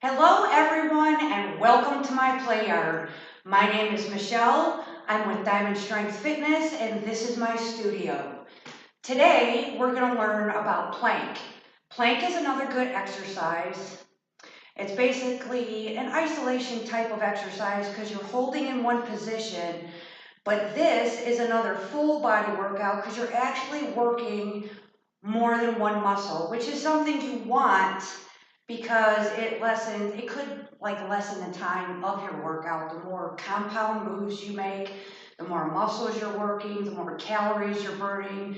Hello everyone and welcome to my play yard. My name is Michelle. I'm with Diamond Strength Fitness and this is my studio. Today we're going to learn about plank. Plank is another good exercise. It's basically an isolation type of exercise because you're holding in one position, but this is another full body workout because you're actually working more than one muscle, which is something you want because it could like lessen the time of your workout. The more compound moves you make, the more muscles you're working, the more calories you're burning,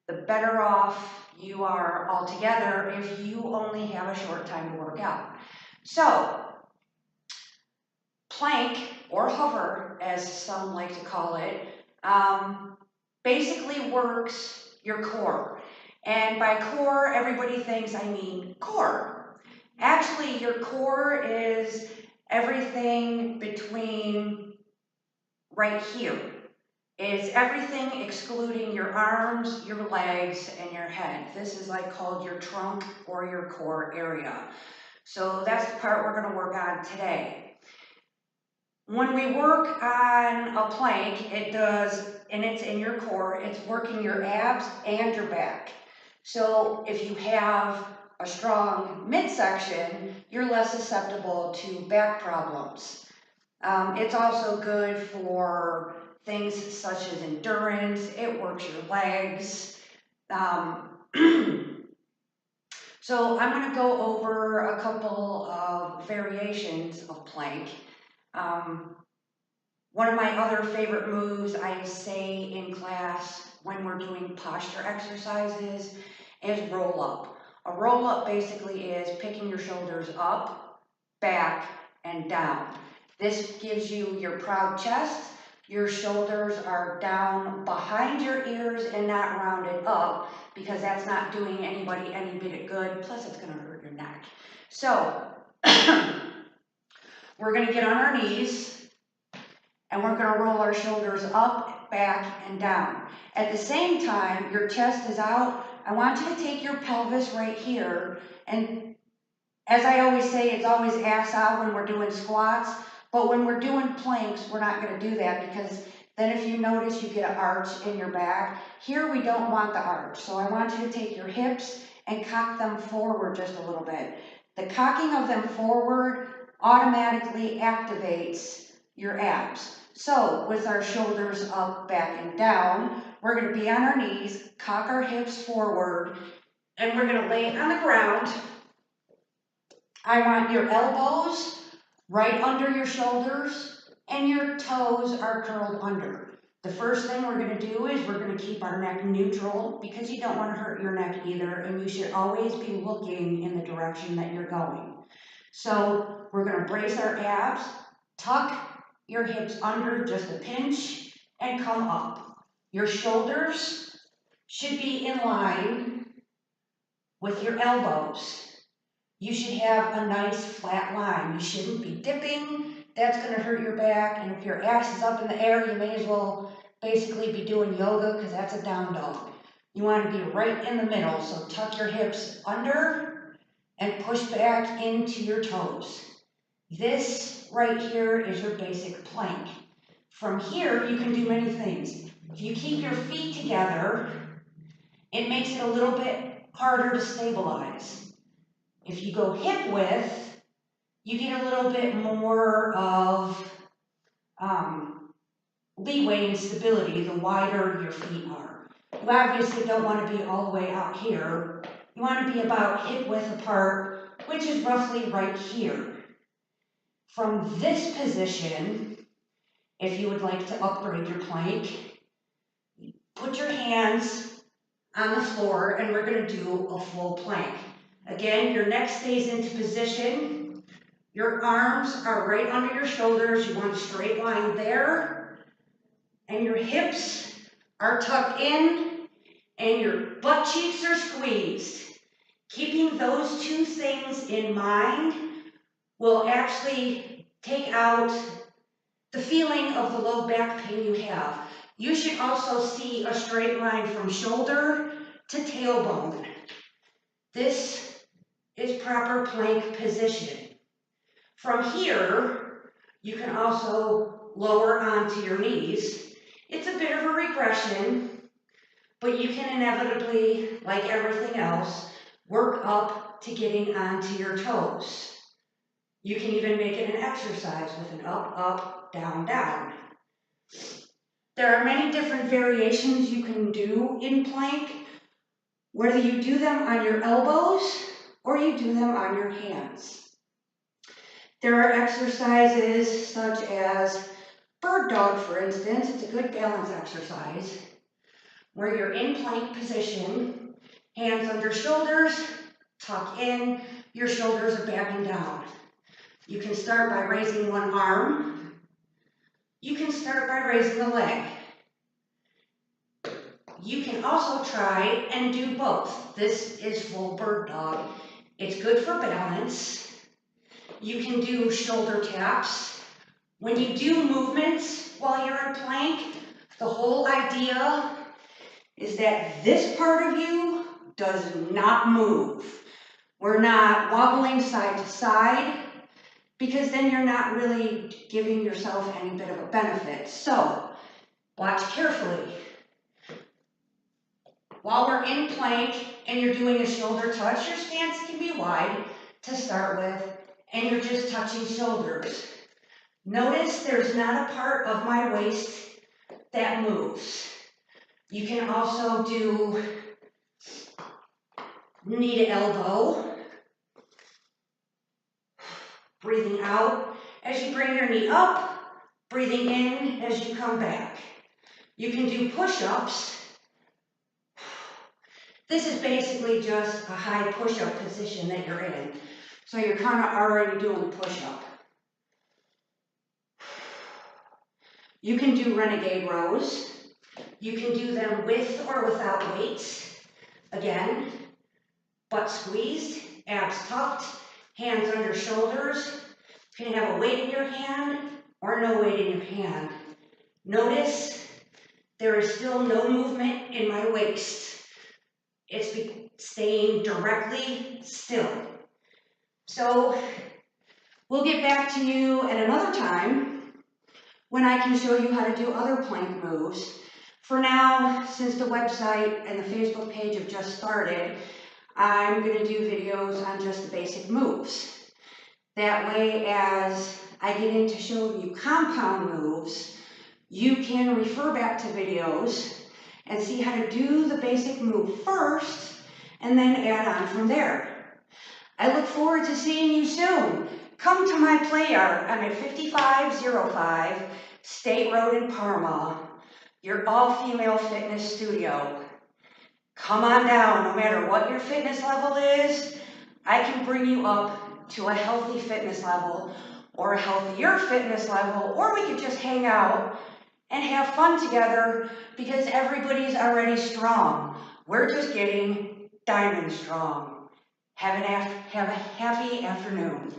the better off you are altogether if you only have a short time to work out. So, plank or hover, as some like to call it, basically works your core. And by core, everybody thinks I mean core. Actually, your core is everything between right here. It's everything excluding your arms, your legs, and your head. This is like called your trunk or your core area. So that's the part we're going to work on today. When we work on a plank, and it's in your core, it's working your abs and your back. So if you have a strong midsection, you're less susceptible to back problems. It's also good for things such as endurance. It works your legs. So I'm going to go over a couple of variations of plank. One of my other favorite moves I say in class when we're doing posture exercises is roll up. A roll up basically is picking your shoulders up, back, and down. This gives you your proud chest. Your shoulders are down behind your ears and not rounded up because that's not doing anybody any bit of good. Plus it's going to hurt your neck. So we're going to get on our knees. And we're going to roll our shoulders up, back, and down. At the same time, your chest is out. I want you to take your pelvis right here. And as I always say, it's always ass out when we're doing squats. But when we're doing planks, we're not going to do that because then if you notice, you get an arch in your back. Here, we don't want the arch. So I want you to take your hips and cock them forward just a little bit. The cocking of them forward automatically activates your abs. So with our shoulders up, back, and down, we're going to be on our knees, cock our hips forward, and we're going to lay on the ground. I want your elbows right under your shoulders and your toes are curled under. The first thing we're going to do is we're going to keep our neck neutral because you don't want to hurt your neck either, and you should always be looking in the direction that you're going. So we're going to brace our abs, tuck your hips under just a pinch, and come up. Your shoulders should be in line with your elbows. You should have a nice flat line. You shouldn't be dipping. That's going to hurt your back. And if your ass is up in the air, you may as well basically be doing yoga because that's a down dog. You want to be right in the middle. So tuck your hips under and push back into your toes. This right here is your basic plank. From here, you can do many things. If you keep your feet together, it makes it a little bit harder to stabilize. If you go hip width, you get a little bit more of leeway and stability the wider your feet are. You obviously don't want to be all the way out here. You want to be about hip width apart, which is roughly right here. From this position, if you would like to upgrade your plank, put your hands on the floor and we're going to do a full plank. Again, your neck stays into position. Your arms are right under your shoulders. You want a straight line there. And your hips are tucked in and your butt cheeks are squeezed. Keeping those two things in mind will actually take out the feeling of the low back pain you have. You should also see a straight line from shoulder to tailbone. This is proper plank position. From here, you can also lower onto your knees. It's a bit of a regression, but you can inevitably, like everything else, work up to getting onto your toes. You can even make it an exercise with an up, up, down, down. There are many different variations you can do in plank, whether you do them on your elbows or you do them on your hands. There are exercises such as bird dog, for instance. It's a good balance exercise where you're in plank position, hands under shoulders, tuck in, your shoulders are back and down. You can start by raising one arm. You can start by raising a leg. You can also try and do both. This is full bird dog. It's good for balance. You can do shoulder taps. When you do movements while you're in plank, the whole idea is that this part of you does not move. We're not wobbling side to side, because then you're not really giving yourself any bit of a benefit. So, watch carefully. While we're in plank and you're doing a shoulder touch, your stance can be wide to start with, and you're just touching shoulders. Notice there's not a part of my waist that moves. You can also do knee to elbow, breathing out as you bring your knee up, breathing in as you come back. You can do push-ups. This is basically just a high push-up position that you're in. So you're kind of already doing a push-up. You can do renegade rows. You can do them with or without weights. Again, butt squeezed, abs tucked, hands under shoulders. You can have a weight in your hand or no weight in your hand. Notice there is still no movement in my waist. It's staying directly still. So we'll get back to you at another time when I can show you how to do other plank moves. For now, since the website and the Facebook page have just started, I'm going to do videos on just the basic moves. That way, as I get into showing you compound moves, you can refer back to videos and see how to do the basic move first and then add on from there. I look forward to seeing you soon. Come to my play yard. I'm at 5505 State Road in Parma, your all-female fitness studio. Come on down. No matter what your fitness level is, I can bring you up to a healthy fitness level or a healthier fitness level, or we could just hang out and have fun together because everybody's already strong. We're just getting diamond strong. Have a happy afternoon.